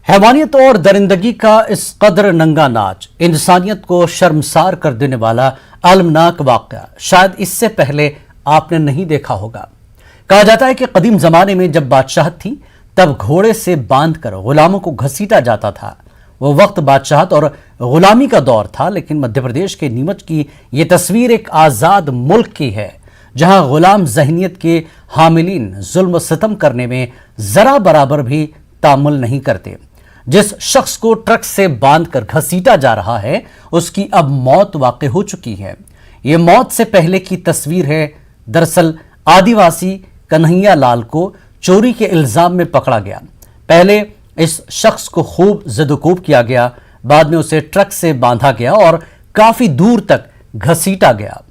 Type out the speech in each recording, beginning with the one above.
हैवानियत और दरिंदगी का इस कदर नंगा नाच इंसानियत को शर्मसार कर देने वाला अलमनाक वाक़या शायद इससे पहले आपने नहीं देखा होगा। कहा जाता है कि कदीम जमाने में जब बादशाहत थी तब घोड़े से बांधकर गुलामों को घसीटा जाता था। वो वक्त बादशाहत और गुलामी का दौर था, लेकिन मध्य प्रदेश के नीमच की ये तस्वीर एक आज़ाद मुल्क की है जहां गुलाम ज़हनियत के हामिलीन जुल्म सितम करने में जरा बराबर भी तामुल नहीं करते। जिस शख्स को ट्रक से बांधकर घसीटा जा रहा है उसकी अब मौत वाक़ई हो चुकी है। ये मौत से पहले की तस्वीर है। दरअसल आदिवासी कन्हैया लाल को चोरी के इल्जाम में पकड़ा गया। पहले इस शख्स को खूब ज़िदोकूब किया गया, बाद में उसे ट्रक से बांधा गया और काफी दूर तक घसीटा गया।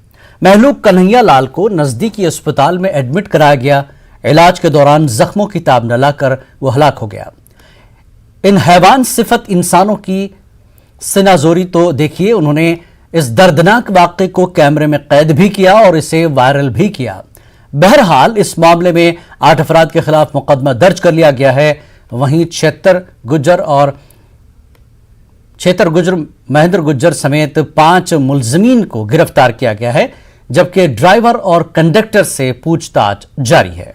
महलूक कन्हैया लाल को नजदीकी अस्पताल में एडमिट कराया गया। इलाज के दौरान जख्मों की ताब न लाकर वो हलाक हो गया। इन हैवान सिफत इंसानों की सिनाजोरी तो देखिए। उन्होंने इस दर्दनाक वाक़े को कैमरे में कैद भी किया और इसे वायरल भी किया। बहरहाल इस मामले में 8 अफराद के खिलाफ मुकदमा दर्ज कर लिया गया है। वहीं छेतर गुजर महेंद्र गुज्जर समेत 5 मुलजमीन को गिरफ्तार किया गया है, जबकि ड्राइवर और कंडक्टर से पूछताछ जारी है।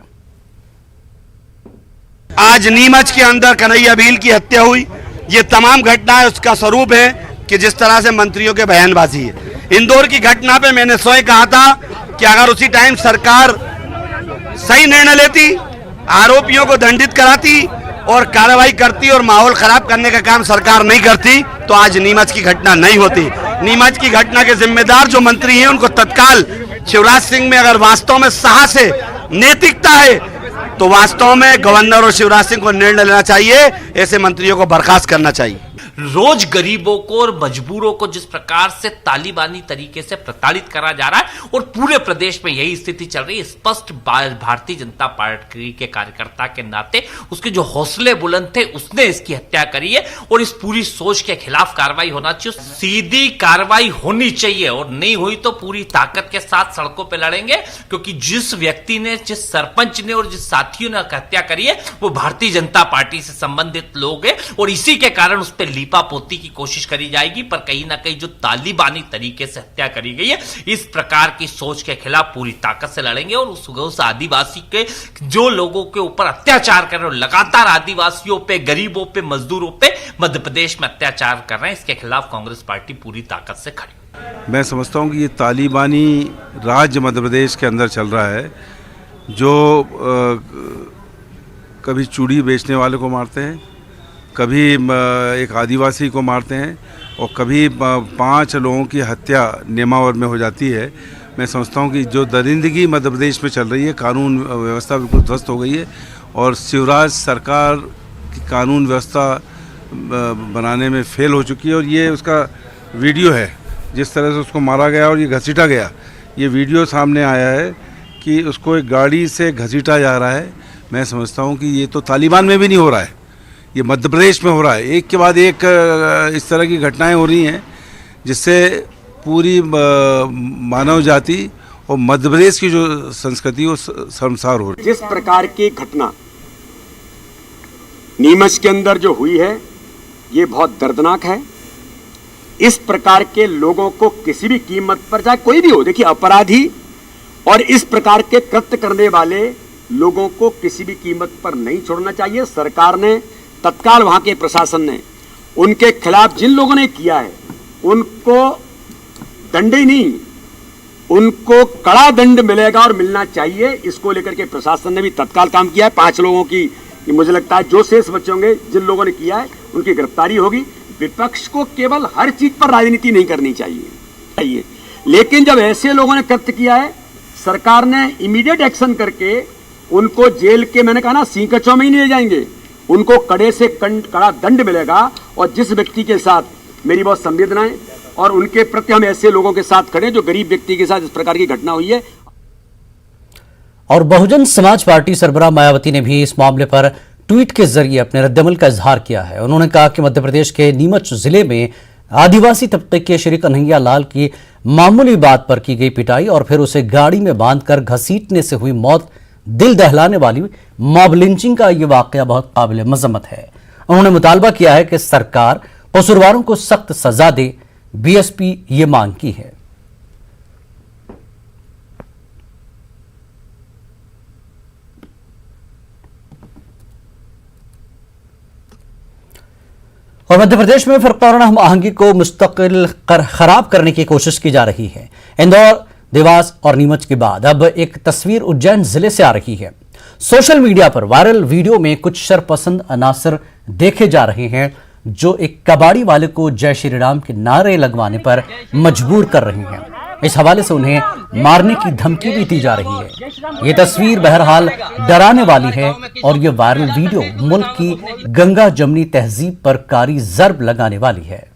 आज नीमच के अंदर कन्हैया भील की हत्या हुई, ये तमाम घटनाएं उसका स्वरूप है कि जिस तरह से मंत्रियों के बयानबाजी है। इंदौर की घटना पे मैंने स्वयं कहा था कि अगर उसी टाइम सरकार सही निर्णय लेती, आरोपियों को दंडित कराती और कार्रवाई करती और माहौल खराब करने का काम सरकार नहीं करती तो आज नीमच की घटना नहीं होती। नीमच की घटना के जिम्मेदार जो मंत्री हैं उनको तत्काल शिवराज सिंह में अगर वास्तव में साहस है, नैतिकता है, तो वास्तव में गवर्नर और शिवराज सिंह को निर्णय लेना चाहिए, ऐसे मंत्रियों को बर्खास्त करना चाहिए। रोज गरीबों को और मजबूरों को जिस प्रकार से तालिबानी तरीके से प्रताड़ित करा जा रहा है और पूरे प्रदेश में यही स्थिति चल रही है, स्पष्ट भारतीय जनता पार्टी के कार्यकर्ता के नाते उसके जो हौसले बुलंद थे उसने इसकी हत्या करी है और इस पूरी सोच के खिलाफ कार्रवाई होना चाहिए। सीधी कार्रवाई होनी चाहिए और नहीं हुई तो पूरी ताकत के साथ सड़कों पर लड़ेंगे, क्योंकि जिस व्यक्ति ने, जिस सरपंच ने और जिस साथियों ने हत्या करी है वो भारतीय जनता पार्टी से संबंधित लोग हैं और इसी के कारण उस पर पोती की कोशिश करी जाएगी। पर कहीं ना कहीं जो तालिबानी तरीके से हत्या करी गई है, इस प्रकार की सोच के खिलाफ पूरी ताकत से लड़ेंगे और उस आदिवासी के जो लोगों के ऊपर अत्याचार कर रहे हैं, लगातार आदिवासियों पे, गरीबों पे, मजदूरों पे मध्य प्रदेश में अत्याचार कर रहे हैं, इसके खिलाफ कांग्रेस पार्टी पूरी ताकत से खड़ी। मैं समझता हूं कि ये तालिबानी राज्य मध्य प्रदेश के अंदर चल रहा है, जो कभी चूड़ी बेचने वाले को मारते हैं, कभी एक आदिवासी को मारते हैं और कभी 5 लोगों की हत्या नेमावर में हो जाती है। मैं समझता हूँ कि जो दरिंदगी मध्य प्रदेश में चल रही है, कानून व्यवस्था बिल्कुल ध्वस्त हो गई है और शिवराज सरकार की कानून व्यवस्था बनाने में फेल हो चुकी है। और ये उसका वीडियो है, जिस तरह से उसको मारा गया और ये घसीटा गया, ये वीडियो सामने आया है कि उसको एक गाड़ी से घसीटा जा रहा है। मैं समझता हूँ कि ये तो तालिबान में भी नहीं हो रहा है, ये मध्य प्रदेश में हो रहा है। एक के बाद एक इस तरह की घटनाएं हो रही हैं जिससे पूरी मानव जाति और मध्य प्रदेश की जो संस्कृति वो शर्मसार हो रही है। जिस प्रकार की घटना नीमच के अंदर जो हुई है ये बहुत दर्दनाक है। इस प्रकार के लोगों को किसी भी कीमत पर, चाहे कोई भी हो, देखिए अपराधी और इस प्रकार के कृत्य करने वाले लोगों को किसी भी कीमत पर नहीं छोड़ना चाहिए। सरकार ने तत्काल, वहां के प्रशासन ने उनके खिलाफ जिन लोगों ने किया है उनको दंड ही नहीं, उनको कड़ा दंड मिलेगा और मिलना चाहिए। इसको लेकर के प्रशासन ने भी तत्काल काम किया है। 5 लोगों की, मुझे लगता है जो शेष बच्चे होंगे जिन लोगों ने किया है उनकी गिरफ्तारी होगी। विपक्ष को केवल हर चीज पर राजनीति नहीं करनी चाहिए, लेकिन जब ऐसे लोगों ने कृत्य किया है, सरकार ने इमीडिएट एक्शन करके उनको जेल के, मैंने कहा ना, सींकचों में ही नहीं ले जाएंगे, उनको कड़े से कड़ा दंड मिलेगा। और जिस व्यक्ति के साथ, मेरी बहुत संवेदनाएं और उनके प्रति हम ऐसे लोगों के साथ खड़े जो गरीब व्यक्ति के साथ इस प्रकार की घटना हुई है। और बहुजन समाज पार्टी सरबराह मायावती ने भी इस मामले पर ट्वीट के जरिए अपने रद्दमल का इजहार किया है। उन्होंने कहा कि मध्य प्रदेश के नीमच जिले में आदिवासी तबके के श्री कन्हैया लाल की मामूली बात पर की गई पिटाई और फिर उसे गाड़ी में बांधकर घसीटने से हुई मौत दिल दहलाने वाली मॉब लिंचिंग का ये वाकया बहुत काबिल मजम्मत है। उन्होंने मुतालबा किया है कि सरकार कसूरवारों को सख्त सजा दे। बीएसपी ये मांग की है। और मध्य प्रदेश में फरकाना हम आहंगी को मुस्तकिल खराब करने की कोशिश की जा रही है। इंदौर, देवास और नीमच के बाद अब एक तस्वीर उज्जैन जिले से आ रही है। सोशल मीडिया पर वायरल वीडियो में कुछ शरपसंद अनासर देखे जा रहे हैं जो एक कबाड़ी वाले को जय श्री राम के नारे लगवाने पर मजबूर कर रहे हैं। इस हवाले से उन्हें मारने की धमकी भी दी जा रही है। ये तस्वीर बहरहाल डराने वाली है और ये वायरल वीडियो मुल्क की गंगा जमनी तहजीब पर कारी जर्ब लगाने वाली है।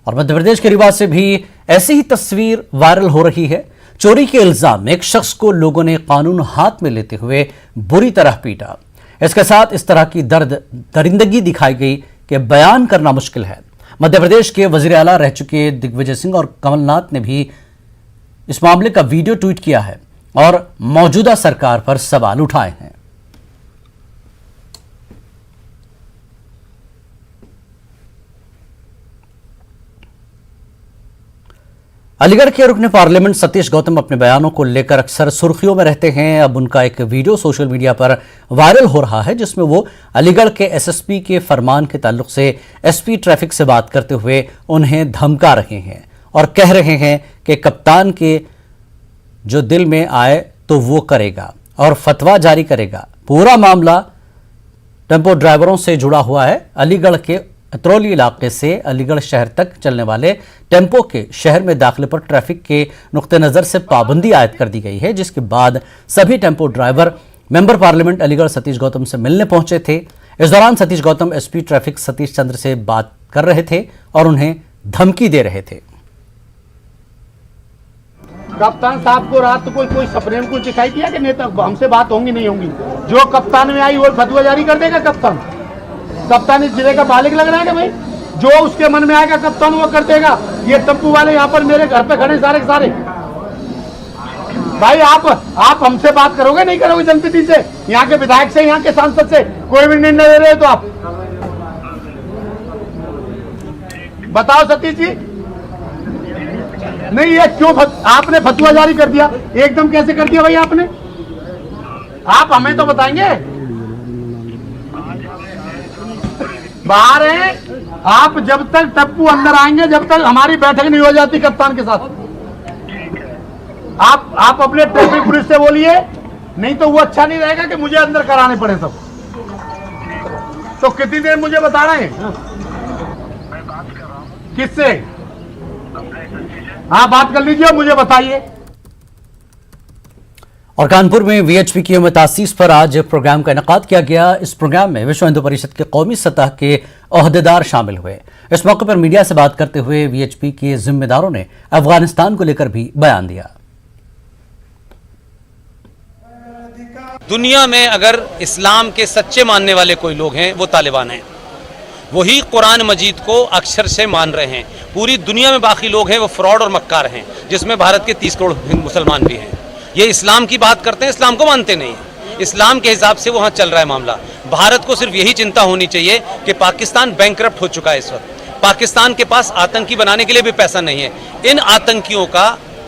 और मध्य प्रदेश के रीवा से भी ऐसी ही तस्वीर वायरल हो रही है। चोरी के इल्जाम में एक शख्स को लोगों ने कानून हाथ में लेते हुए बुरी तरह पीटा। इसके साथ इस तरह की दरिंदगी दिखाई गई कि बयान करना मुश्किल है। मध्य प्रदेश के वजीर आला रह चुके दिग्विजय सिंह और कमलनाथ ने भी इस मामले का वीडियो ट्वीट किया है और मौजूदा सरकार पर सवाल उठाए हैं। अलीगढ़ के रुकने पार्लियामेंट सतीश गौतम अपने बयानों को लेकर अक्सर सुर्खियों में रहते हैं। अब उनका एक वीडियो सोशल मीडिया पर वायरल हो रहा है जिसमें वो अलीगढ़ के एसएसपी के फरमान के ताल्लुक से एसपी ट्रैफिक से बात करते हुए उन्हें धमका रहे हैं और कह रहे हैं कि कप्तान के जो दिल में आए तो वो करेगा और फतवा जारी करेगा। पूरा मामला टेम्पो ड्राइवरों से जुड़ा हुआ है। अलीगढ़ के अतरौली इलाके से अलीगढ़ शहर तक चलने वाले टेम्पो के शहर में दाखिले पर ट्रैफिक के नुक्ते नज़र से पाबंदी आयद कर दी गई है, जिसके बाद सभी tempo driver member parliament Aligarh Satish Gautam से मिलने पहुंचे थे। इस दौरान सतीश गौतम एसपी ट्रैफिक सतीश चंद्र से बात कर रहे थे और उन्हें धमकी दे रहे थे। कप्तान साहब को रात को कोई सपने में कुछ दिखाई दिया कि नेता हमसे बात होंगी नहीं होंगी? जो कप्तान में आई वो फतवा जारी कर देगा। कप्तान इस जिले का मालिक लग रहा है कि भाई जो उसके मन में आएगा कप्तान वो कर देगा। ये टेम्पू वाले यहाँ पर मेरे घर पे खड़े सारे के सारे। भाई आप हमसे बात करोगे नहीं करोगे? जनप्रतिनिधि से, यहाँ के विधायक से, यहाँ के सांसद से कोई भी निर्णय ले रहे हो तो आप बताओ सतीश जी। नहीं, ये क्यों आपने फतवा जारी कर दिया? एकदम कैसे कर दिया भाई आपने? आप हमें तो बताएंगे। बाहर हैं आप, जब तक टप्पू अंदर आएंगे, जब तक हमारी बैठक नहीं हो जाती कप्तान के साथ। आप अपने ट्रैफिक पुलिस से बोलिए, नहीं तो वो अच्छा नहीं रहेगा कि मुझे अंदर कराने पड़े सब। तो कितनी देर मुझे बता रहे हैं? किससे? हाँ, बात कर लीजिए, मुझे बताइए। और कानपुर में वीएचपी की तासीस पर आज प्रोग्राम का इनेकाद किया गया। इस प्रोग्राम में विश्व हिंदू परिषद के कौमी सतह के ओहदेदार शामिल हुए। इस मौके पर मीडिया से बात करते हुए वीएचपी के जिम्मेदारों ने अफगानिस्तान को लेकर भी बयान दिया। दुनिया में अगर इस्लाम के सच्चे मानने वाले कोई लोग हैं वो तालिबान हैं। वही कुरान मजीद को अक्षर से मान रहे हैं। पूरी दुनिया में बाकी लोग हैं वो फ्रॉड और मक्कार हैं, जिसमें भारत के 30 करोड़ मुसलमान भी हैं। ये इस्लाम की बात करते हैं, इस्लाम को मानते नहीं हैं। इस्लाम के हिसाब से वहाँ चल रहा है मामला। भारत को सिर्फ यही चिंता होनी चाहिए कि पाकिस्तान बैंकरप्ट हो चुका है इस वक्त। पाकिस्तान के पास आतंकी बनाने के लिए भी पैसा नहीं है। इन आतंकियों का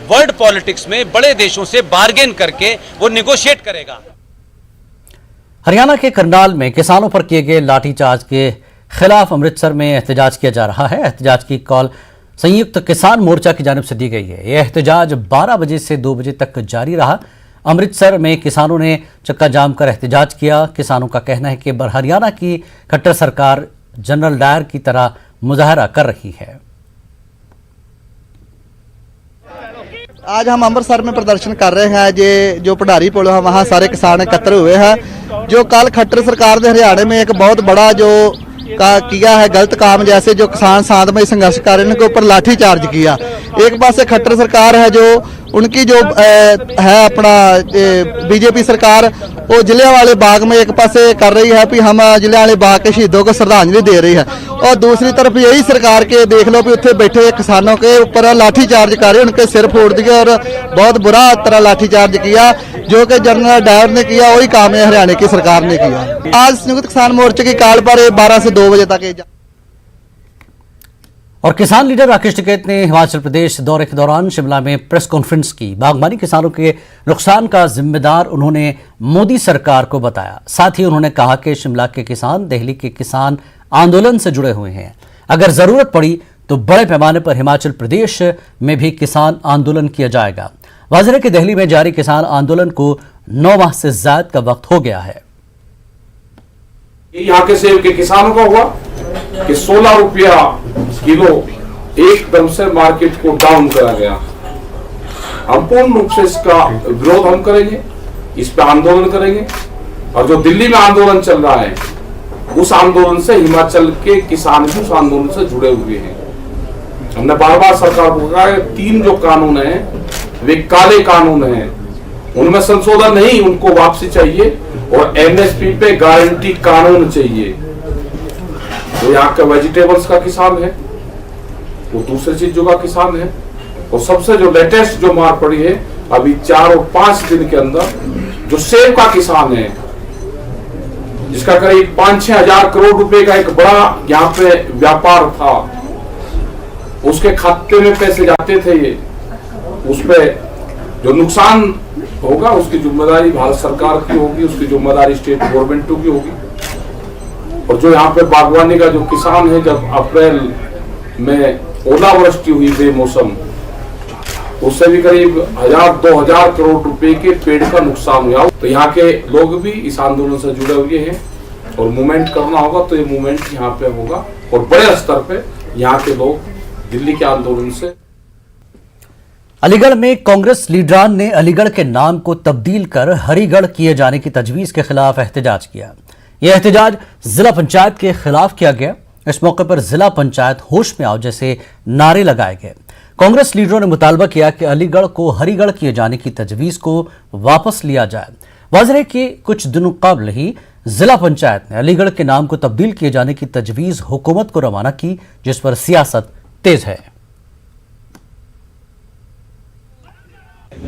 वर्ल्ड पॉलिटिक्स में बड़े देशों से बार्गेन करके वो निगोशिएट करेगा। हरियाणा के करनाल में किसानों पर किए गए लाठीचार्ज के खिलाफ अमृतसर में एहतजाज किया जा रहा है। एहतजाज की कॉल संयुक्त किसान मोर्चा की जानिब से दी गई है। यह एहतजाज 12 बजे से 2 बजे तक जारी रहा। अमृतसर में किसानों ने चक्का जाम कर एहतजाज किया। किसानों का कहना है कि हरियाणा की खट्टर सरकार जनरल डायर की तरह मुजाहरा कर रही है। आज हम अमृतसर में प्रदर्शन कर रहे हैं। ये जो पढ़ारी पुल है वहाँ सारे किसान एकत्र हुए हैं। जो कल खट्टर सरकार ने हरियाणा में एक बहुत बड़ा जो किया है गलत काम, जैसे जो किसान शांतमय संघर्ष कर रहे हैं उनके ऊपर लाठी चार्ज किया। एक पास से खट्टर सरकार है, जो उनकी जो है अपना बीजेपी सरकार, वो जलियांवाले बाग में एक पासे कर रही है कि हम जलियांवाले बाग के शहीदों को श्रद्धांजलि दे रही है, और दूसरी तरफ यही सरकार के देख लो भी उत्थे बैठे किसानों के ऊपर लाठीचार्ज कर रहे, उनके सिर फोड़ दिए और बहुत बुरा तरह लाठीचार्ज किया। जो कि जनरल डायर ने किया वही काम है हरियाणा की सरकार ने किया। आज संयुक्त किसान मोर्चे की कॉल पर 12 से 2 बजे तक। और किसान लीडर राकेश टिकैत ने हिमाचल प्रदेश दौरे के दौरान शिमला में प्रेस कॉन्फ्रेंस की। बागबानी किसानों के नुकसान का जिम्मेदार उन्होंने मोदी सरकार को बताया। साथ ही उन्होंने कहा कि शिमला के किसान दिल्ली के किसान आंदोलन से जुड़े हुए हैं। अगर जरूरत पड़ी तो बड़े पैमाने पर हिमाचल प्रदेश में भी किसान आंदोलन किया जाएगा। वाज़ेह है कि दिल्ली में जारी किसान आंदोलन को 9 माह से ज्यादा का वक्त हो गया है। यहाँ के सेब के किसानों का हुआ कि 16 रुपया किलो एकदम से मार्केट को डाउन करा गया। हम पूर्ण रूप से इसका विरोध हम करेंगे, इस पे आंदोलन करेंगे। और जो दिल्ली में आंदोलन चल रहा है उस आंदोलन से हिमाचल के किसान भी उस आंदोलन से जुड़े हुए हैं। हमने बार बार सरकार को कहा है 3 जो कानून हैं वे काले कानून हैं, उनमें संशोधन नहीं, उनको वापसी चाहिए और एमएसपी पे गारंटी कानून चाहिए। तो यहाँ का वेजिटेबल्स का किसान है, वो दूसरी चीजों का किसान है। और सबसे जो लेटेस्ट जो मार पड़ी है अभी 4 और 5 दिन के अंदर, जो सेब का किसान है जिसका करीब 5-6 हजार करोड़ रुपए का एक बड़ा यहाँ पे व्यापार था, उसके खाते में पैसे जाते थे, ये उस पे जो नुकसान होगा उसकी जिम्मेदारी भारत सरकार की होगी, उसकी जिम्मेदारी स्टेट गवर्नमेंट की होगी। और जो यहाँ पे बागवानी का जो किसान है, जब अप्रैल में ओलावृष्टि हुई बेमौसम, उससे भी करीब 1000-2000 करोड़ रुपए के पेड़ का नुकसान हुआ। तो यहाँ के लोग भी इस आंदोलन से जुड़े हुए हैं और मूवमेंट करना होगा तो ये मूवमेंट यहाँ पे होगा और बड़े स्तर पे यहाँ के लोग दिल्ली के आंदोलन से। अलीगढ़ में कांग्रेस लीडरान ने अलीगढ़ के नाम को तब्दील कर हरिगढ़ किए जाने की तजवीज के खिलाफ एहतजाज किया। यह एहतजाज जिला पंचायत के खिलाफ किया गया। इस मौके पर जिला पंचायत होश में आओ जैसे नारे लगाए गए। कांग्रेस लीडरों ने मुतालबा किया कि अलीगढ़ को हरिगढ़ किए जाने की तजवीज को वापस लिया जाए। वाज़ेह है कि कुछ दिनों कबल ही जिला पंचायत ने अलीगढ़ के नाम को तब्दील किए जाने की तजवीज हुकूमत को रवाना की, जिस पर सियासत तेज है।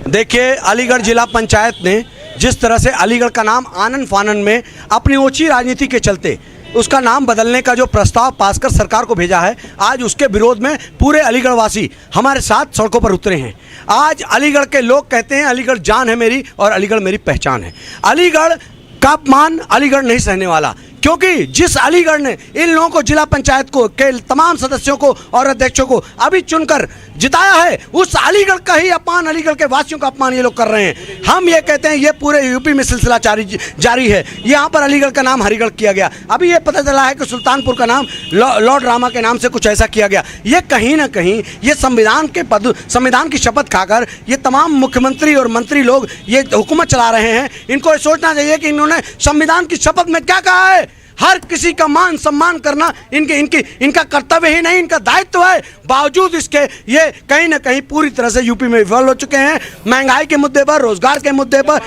देखिए, अलीगढ़ जिला पंचायत ने जिस तरह से अलीगढ़ का नाम आनन फानन में अपनी ऊंची राजनीति के चलते उसका नाम बदलने का जो प्रस्ताव पास कर सरकार को भेजा है, आज उसके विरोध में पूरे अलीगढ़ वासी हमारे साथ सड़कों पर उतरे हैं। आज अलीगढ़ के लोग कहते हैं अलीगढ़ जान है मेरी और अलीगढ़ मेरी पहचान है। अलीगढ़ का अपमान अलीगढ़ नहीं सहने वाला, क्योंकि जिस अलीगढ़ ने इन लोगों को जिला पंचायत को के तमाम सदस्यों को और अध्यक्षों को अभी चुनकर जिताया है, उस अलीगढ़ का ही अपमान, अलीगढ़ के वासियों का अपमान ये लोग कर रहे हैं। हम ये कहते हैं ये पूरे यूपी में सिलसिला जारी है। यहाँ पर अलीगढ़ का नाम हरिगढ़ किया गया। अभी ये पता चला है कि सुल्तानपुर का नाम लॉर्ड रामा के नाम से कुछ ऐसा किया गया। ये कहीं ना कहीं ये संविधान की शपथ खाकर ये तमाम मुख्यमंत्री और मंत्री लोग ये हुकूमत चला रहे हैं। इनको ये सोचना चाहिए कि इन्होंने संविधान की शपथ में क्या कहा है। हर किसी का मान सम्मान करना इनका कर्तव्य ही नहीं, इनका दायित्व है। बावजूद इसके ये कहीं ना कहीं पूरी तरह से यूपी में विफल हो चुके हैं। महंगाई के मुद्दे पर, रोजगार के मुद्दे पर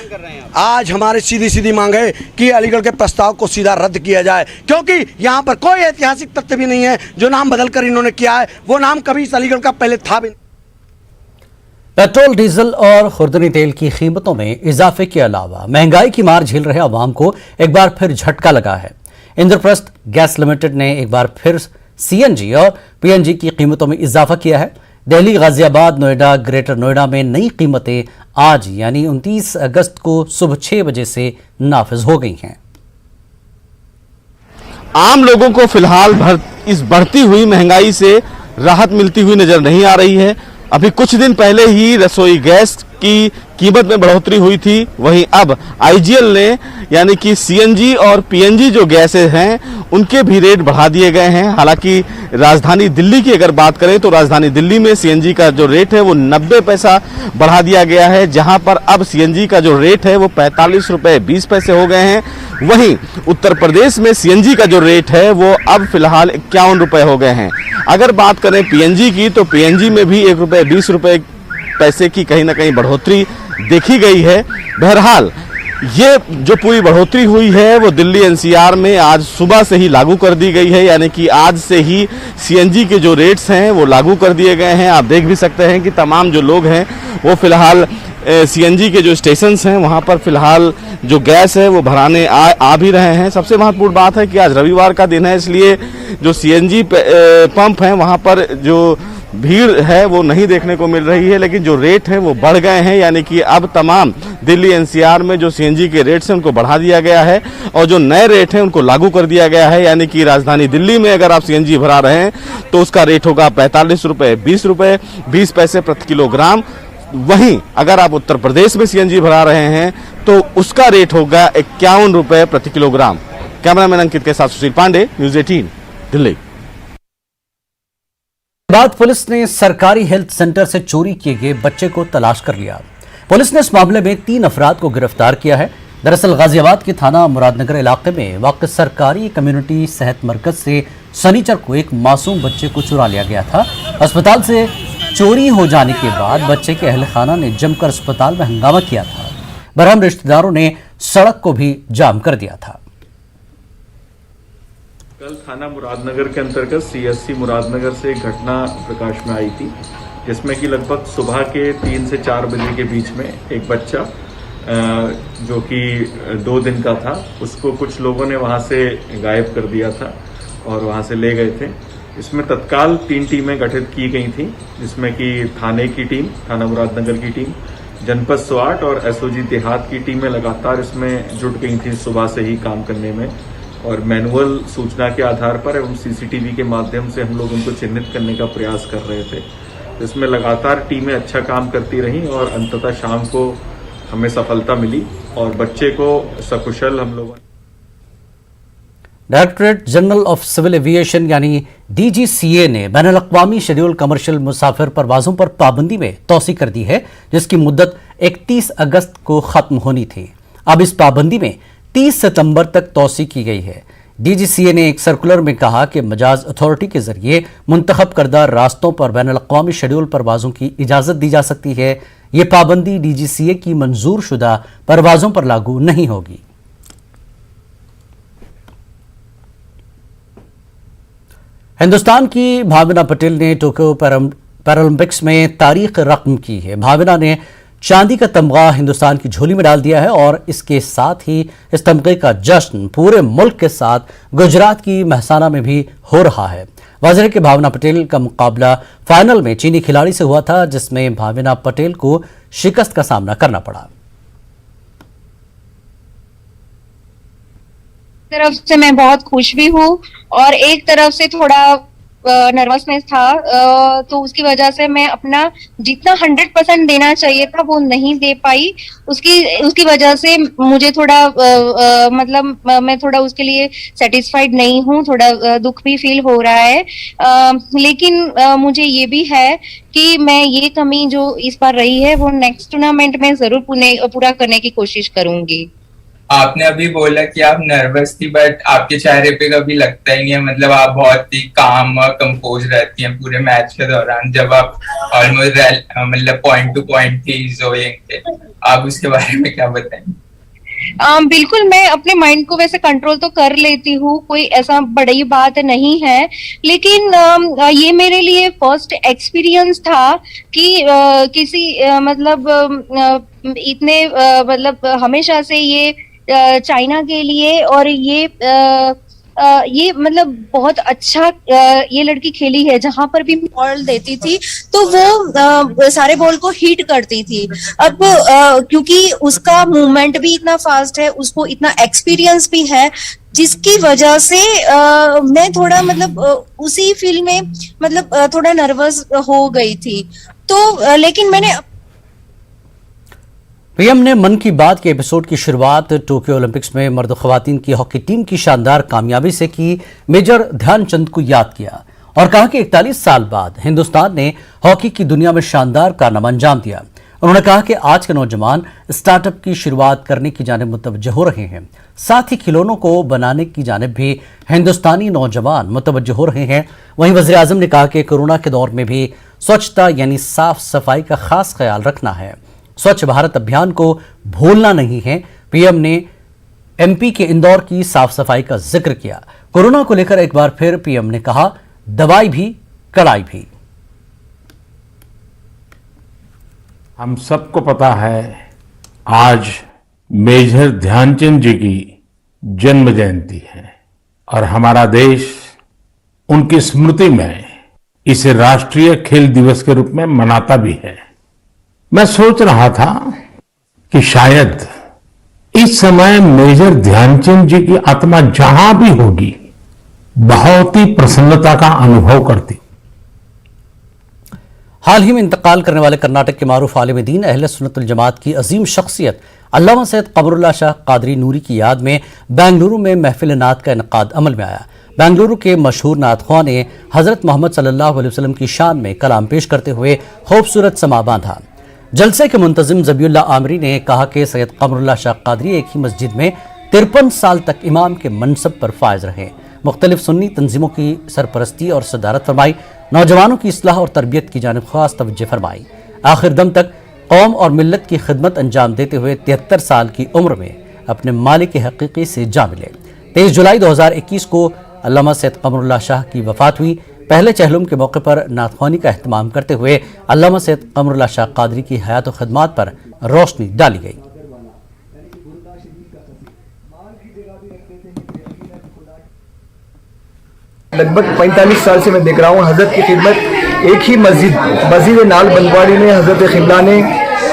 आज हमारी सीधी मांग है कि अलीगढ़ के प्रस्ताव को सीधा रद्द किया जाए, क्योंकि यहाँ पर कोई ऐतिहासिक तथ्य भी नहीं है। जो नाम बदलकर इन्होंने किया है वो नाम कभी इस अलीगढ़ का पहले था भी नहीं। पेट्रोल, डीजल और खुर्दनी तेल की कीमतों में इजाफे के अलावा महंगाई की मार झेल रहे अवाम को एक बार फिर झटका लगा है। इंद्रप्रस्थ गैस लिमिटेड ने एक बार फिर सीएनजी और पीएनजी की कीमतों में इजाफा किया है। दिल्ली, गाजियाबाद, नोएडा, ग्रेटर नोएडा में नई कीमतें आज यानी 29 अगस्त को सुबह 6 बजे से नाफिज हो गई हैं। आम लोगों को फिलहाल इस बढ़ती हुई महंगाई से राहत मिलती हुई नजर नहीं आ रही है। अभी कुछ दिन पहले ही रसोई गैस की कीमत में बढ़ोतरी हुई थी, वहीं अब आईजीएल ने यानी कि सीएनजी और पीएनजी जो गैसें हैं उनके भी रेट बढ़ा दिए गए हैं। हालांकि राजधानी दिल्ली की अगर बात करें तो राजधानी दिल्ली में सीएनजी का जो रेट है वो 90 पैसा बढ़ा दिया गया है, जहां पर अब सीएनजी का जो रेट है वो 45 रुपए 20 पैसे हो गए हैं। वहीं उत्तर प्रदेश में सीएनजी का जो रेट है वो अब फिलहाल 51 रुपए हो गए हैं। अगर बात करें पीएनजी की तो पीएनजी में भी 1 रुपए 20 रुपए पैसे की कहीं ना कहीं बढ़ोतरी देखी गई है। बहरहाल ये जो पूरी बढ़ोतरी हुई है वो दिल्ली एनसीआर में आज सुबह से ही लागू कर दी गई है, यानी कि आज से ही सीएनजी के जो रेट्स हैं वो लागू कर दिए गए हैं। आप देख भी सकते हैं कि तमाम जो लोग हैं वो फिलहाल सीएनजी के जो स्टेशंस हैं वहाँ पर फिलहाल जो गैस है वो भराने आ भी रहे हैं। सबसे महत्वपूर्ण बात है कि आज रविवार का दिन है, इसलिए जो सीएनजी पंप हैं वहाँ पर जो भीड़ है वो नहीं देखने को मिल रही है, लेकिन जो रेट है वो बढ़ गए हैं, यानी कि अब तमाम दिल्ली एनसीआर में जो सीएनजी के रेट्स हैं उनको बढ़ा दिया गया है और जो नए रेट हैं उनको लागू कर दिया गया है। यानी कि राजधानी दिल्ली में अगर आप सीएनजी भरा रहे हैं तो उसका रेट होगा 45 रुपये 20 रुपये 20 पैसे प्रति किलोग्राम। वहीं अगर आप उत्तर प्रदेश में सीएनजी भरा रहे हैं तो उसका रेट होगा 51 रुपये प्रति किलोग्राम। कैमरामैन अंकित के साथ सुशील पांडे, न्यूज 18 दिल्ली। बाद पुलिस ने सरकारी हेल्थ सेंटर से चोरी किए गए बच्चे को तलाश कर लिया। पुलिस ने इस मामले में 3 अफराद को गिरफ्तार किया है। दरअसल गाजियाबाद के थाना मुरादनगर इलाके में वाक़ सरकारी कम्युनिटी सेहत मरकज से शनिचर को एक मासूम बच्चे को चुरा लिया गया था। अस्पताल से चोरी हो जाने के बाद बच्चे के अहल खाना ने जमकर अस्पताल में हंगामा किया था। बरहम रिश्तेदारों ने सड़क को भी जाम कर दिया था। कल थाना मुरादनगर के अंतर्गत सीएससी मुरादनगर से एक घटना प्रकाश में आई थी, जिसमें कि लगभग सुबह के 3 से 4 बजे के बीच में एक बच्चा जो कि 2 दिन का था, उसको कुछ लोगों ने वहां से गायब कर दिया था और वहां से ले गए थे। इसमें तत्काल 3 टीमें गठित की गई थी, जिसमें कि थाने की टीम, थाना मुरादनगर की टीम, जनपद स्वाट और एसओजी देहात की टीमें लगातार इसमें जुट गई थी सुबह से ही काम करने में। और मैनुअल सूचना के आधार पर एवं सीसीटीवी के माध्यम से हम लोग उनको चिन्हित करने का प्रयास कर रहे थे। इसमें लगातार टीमें अच्छा काम करती रहीं और अंततः शाम को हमें सफलता मिली और बच्चे को सकुशल हम लोगों। Directorate general of civil aviation यानी डीजीसीए ने बैनुल-अक़वामी शेड्यूल कमर्शियल मुसाफिर परवाजों पर पाबंदी में तौसी कर दी है, जिसकी मुद्दत 31 अगस्त को खत्म होनी थी। अब इस पाबंदी में 30 सितंबर तक तौसी की गई है। डीजीसीए ने एक सर्कुलर में कहा कि मजाज अथॉरिटी के जरिए मुंतखब करदा रास्तों पर बैनुल-अक़वामी शेड्यूल परवाजों की इजाजत दी जा सकती है। ये पाबंदी डीजीसीए की मंजूर शुदा परवाजों पर लागू नहीं होगी। हिंदुस्तान की भावना पटेल ने टोक्यो पैरालंपिक्स में तारीख रकम की है। भावना ने चांदी का तमगा हिंदुस्तान की झोली में डाल दिया है और इसके साथ ही इस तमगे का जश्न पूरे मुल्क के साथ गुजरात की महसाना में भी हो रहा है। वाज़ेह कि भावना पटेल का मुकाबला फाइनल में चीनी खिलाड़ी से हुआ था, जिसमें भावना पटेल को शिकस्त का सामना करना पड़ा। तरफ से मैं बहुत खुश भी हूँ और एक तरफ से थोड़ा नर्वसनेस था, तो उसकी वजह से मैं अपना जितना 100% देना चाहिए था वो नहीं दे पाई। उसकी वजह से मुझे थोड़ा मतलब मैं थोड़ा उसके लिए सेटिस्फाइड नहीं हूँ, थोड़ा दुख भी फील हो रहा है। लेकिन मुझे ये भी है कि मैं ये कमी जो इस बार रही है वो नेक्स्ट टूर्नामेंट में जरूर पूरा करने की कोशिश करूंगी। आपने अभी बोला कि आप नर्वस थी, बट आपके चेहरे पे कभी लगता ही नहीं है, मतलब आप बहुत ही काम और कंपोज रहती हैं पूरे मैच के दौरान, जब आप ऑलमोस्ट मतलब पॉइंट टू पॉइंट थी जोइंग पे। आप उसके बारे में क्या बताएंगे? बिल्कुल, मैं अपने माइंड को वैसे कंट्रोल तो कर लेती हूँ, कोई ऐसा बड़ी बात नहीं है, लेकिन ये मेरे लिए फर्स्ट एक्सपीरियंस था कि किसी मतलब इतने मतलब हमेशा से ये चाइना के लिए और ये मतलब बहुत अच्छा ये लड़की खेली है। जहां पर भी बॉल देती थी तो वो सारे बॉल को हिट करती थी। अब क्योंकि उसका मूवमेंट भी इतना फास्ट है, उसको इतना एक्सपीरियंस भी है, जिसकी वजह से मैं थोड़ा मतलब उसी फील्ड में मतलब थोड़ा नर्वस हो गई थी। तो लेकिन मैंने पीएम ने मन की बात के एपिसोड की शुरुआत टोक्यो ओलंपिक्स में मर्द ख्वातीन की हॉकी टीम की शानदार कामयाबी से की। मेजर ध्यानचंद को याद किया और कहा कि 41 साल बाद हिंदुस्तान ने हॉकी की दुनिया में शानदार कारनामा अंजाम दिया। उन्होंने कहा कि आज के नौजवान स्टार्टअप की शुरुआत करने की जानिब मुतवज्जह हो रहे हैं, साथ ही खिलौनों को बनाने की जानिब भी हिंदुस्तानी नौजवान मुतवज्जह हो रहे हैं। वहीं वज़ीर-ए-आज़म ने कहा कि कोरोना के दौर में भी स्वच्छता यानी साफ सफाई का खास ख्याल रखना है। स्वच्छ भारत अभियान को भूलना नहीं है, पीएम ने एमपी के इंदौर की साफ सफाई का जिक्र किया। कोरोना को लेकर एक बार फिर पीएम ने कहा, दवाई भी कड़ाई भी। हम सबको पता है आज मेजर ध्यानचंद जी की जन्म जयंती है और हमारा देश उनकी स्मृति में इसे राष्ट्रीय खेल दिवस के रूप में मनाता भी है। मैं सोच रहा था कि शायद इस समय मेजर ध्यानचंद जी की आत्मा जहां भी होगी बहुत ही प्रसन्नता का अनुभव करती। हाल ही में इंतकाल करने वाले कर्नाटक के मारूफ आलिम दीन अहले सुन्नतुल जमात की अजीम शख्सियत अल्लामा सैयद कमरुल्लाह शाह कादरी नूरी की याद में बेंगलुरु में महफिल नात का इनकाद अमल में आया। बेंगलुरु के मशहूर नात ख्वां ने हजरत मोहम्मद सल्लल्लाहु अलैहि वसल्लम की शान में कलाम पेश करते हुए खूबसूरत समा बांधा। जलसे के मुंतजिम ज़बीउल्लाह आमरी ने कहा कि सैयद कमरुल्लाह शाह कादरी एक ही मस्जिद में 53 साल तक इमाम के मनसब पर फायज रहे। मुख्तलिफ सुन्नी तंजीमों की सरपरस्ती और सदारत फरमाई, नौजवानों की इस्लाह और तरबियत की जानिब खास तवज्जो फरमाई। आखिर दम तक कौम और मिल्लत की खिदमत अंजाम देते हुए 73 साल की उम्र में अपने मालिक हकीकी से जा मिले। 23 जुलाई 2021 को अल्लामा सैयद कमरुल्लाह शाह की वफात हुई। पहले चहलुम के मौके पर नातख्वानी का एहतमाम करते हुए अल्लामा सैयद कमरुल्लाह शाह कादरी की हयात और खिदमात पर रोशनी डाली गई। लगभग 45 साल से मैं देख रहा हूँ हजरत की खिदमत। एक ही मस्जिद नाल बनवाड़ी में हजरत क़िबला ने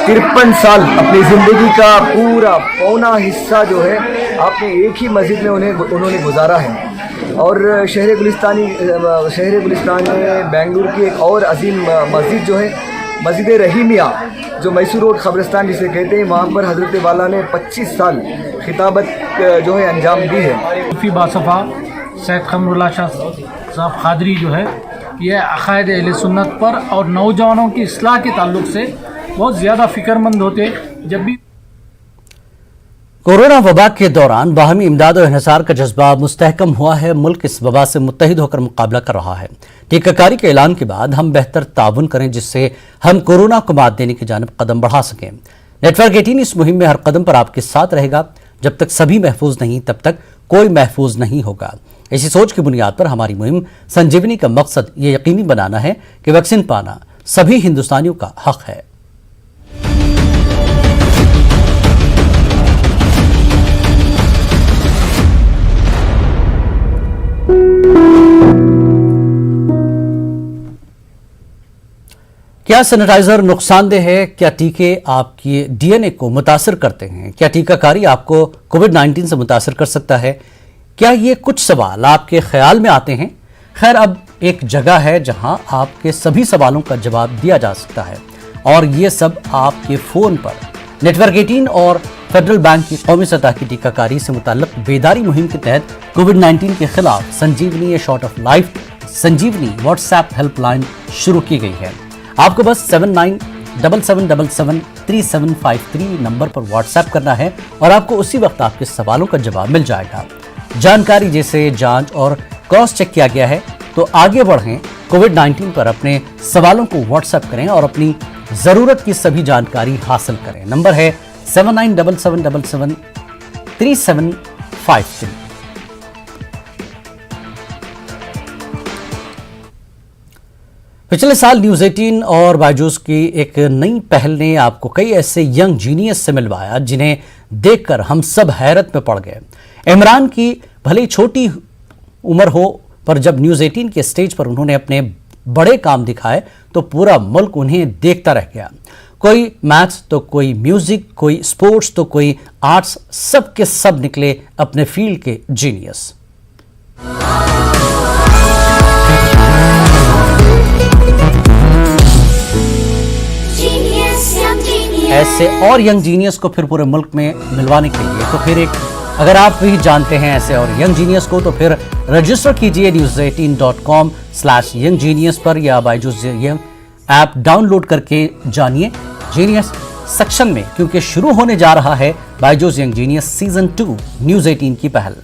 53 साल अपनी ज़िंदगी का पूरा पौना हिस्सा जो है आपने एक ही मस्जिद में उन्होंने गुजारा है। और शहर गुलिस्तान में बेंगलुरु की एक और अजीम मस्जिद जो है मस्जिद रहीमिया जो मैसूर रोड खबरस्तान जिसे कहते हैं, वहाँ पर हजरत वाला ने 25 साल खिताबत जो है अंजाम दी है। सूफी बासफ़ा सैयद कमरुल्लाह शाह साहब कादरी जो है ये अक़ायद अहले सुन्नत पर और नौजवानों की इस्लाह के ताल्लुक़ से बहुत ज़्यादा फ़िक्रमंद होते। जब भी कोरोना वबा के दौरान बाहमी इमदाद और इन्हिसार का जज्बा मुस्तहकम हुआ है। मुल्क इस वबा से मुत्तहिद होकर मुकाबला कर रहा है। टीकाकारी के ऐलान के बाद हम बेहतर ताउन करें जिससे हम कोरोना को मात देने की जानिब कदम बढ़ा सकें। नेटवर्क 18 इस मुहिम में हर कदम पर आपके साथ रहेगा। जब तक सभी महफूज नहीं तब तक कोई महफूज नहीं होगा। इसी सोच की बुनियाद पर हमारी मुहिम संजीवनी का मकसद ये यकीनी बनाना है कि वैक्सीन पाना सभी हिंदुस्तानियों का हक है। क्या सैनिटाइजर नुकसानदेह है? क्या टीके आपके डीएनए को मुतासर करते हैं? क्या टीकाकारी आपको कोविड-19 से मुतासर कर सकता है? क्या ये कुछ सवाल आपके ख्याल में आते हैं? खैर, अब एक जगह है जहां आपके सभी सवालों का जवाब दिया जा सकता है और ये सब आपके फ़ोन पर। नेटवर्क 18 और फेडरल बैंक की कौमी सतह की टीकाकारी से मुताल्लिक बेदारी मुहिम के तहत कोविड-19 के खिलाफ Sanjeevani a shot of life Sanjeevani WhatsApp helpline शुरू की गई है। आपको बस 7977773753 नंबर पर व्हाट्सएप करना है और आपको उसी वक्त आपके सवालों का जवाब मिल जाएगा। जानकारी जैसे जांच और क्रॉस चेक किया गया है तो आगे बढ़ें। कोविड-19 पर अपने सवालों को व्हाट्सएप करें और अपनी ज़रूरत की सभी जानकारी हासिल करें। नंबर है 7977773753। पिछले साल न्यूज़ 18 और बायजूस की एक नई पहल ने आपको कई ऐसे यंग जीनियस से मिलवाया जिन्हें देखकर हम सब हैरत में पड़ गए। इमरान की भले ही छोटी उम्र हो पर जब न्यूज़ 18 के स्टेज पर उन्होंने अपने बड़े काम दिखाए तो पूरा मुल्क उन्हें देखता रह गया। कोई मैथ्स तो कोई म्यूजिक, कोई स्पोर्ट्स तो कोई आर्ट्स, सब के सब निकले अपने फील्ड के जीनियस। ऐसे और यंग जीनियस को फिर पूरे मुल्क में मिलवाने के लिए तो फिर अगर आप भी जानते हैं ऐसे और यंग जीनियस को तो फिर रजिस्टर कीजिए news18.com/younggenius पर या बायजूस ऐप डाउनलोड करके जानिए जीनियस सेक्शन में, क्योंकि शुरू होने जा रहा है Byju's young genius season 2 news 18 की पहल।